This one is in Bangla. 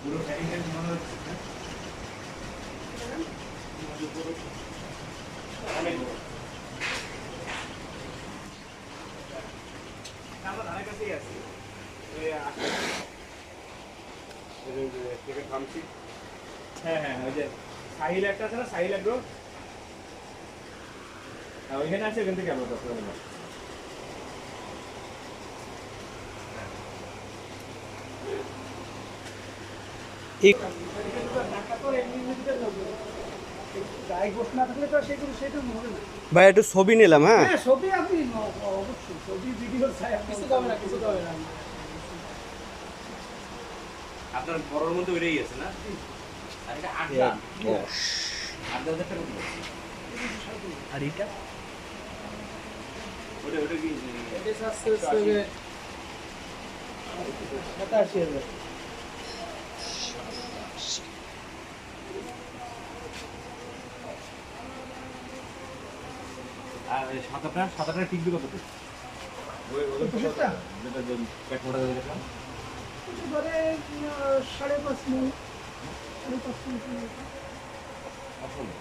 পুরো প্যাকিংটা মনে হচ্ছে না অনেক বড় আমরা ধানের কাছেই আছি ওই আসলে থেকে থামছি হ্যাঁ হ্যাঁ ওই যে সাহিল একটা আছে না সাহিল এগ্রো হ্যাঁ ওইখানে আছে ওইখান থেকে আমরা কথা বলবো ভাই একটু ছবি নিলাম। হ্যাঁ ছবি আপনি অবশ্যই ছবি ভিডিও কিছু কবে না কিছু কবে না আপনার বড়র মধ্যে ওইটাই আছে না আর এটা আড্ডা আড্ডা টাকা আর এটা ওটা ওটা কি এটা আছে 87,000 আর সাত আটটা টিকবে কততে ওই ওদের যেটা প্যাক মোটা দেখলাম ধরে 5.5 মিনিট 5.5 মিনিট আসলে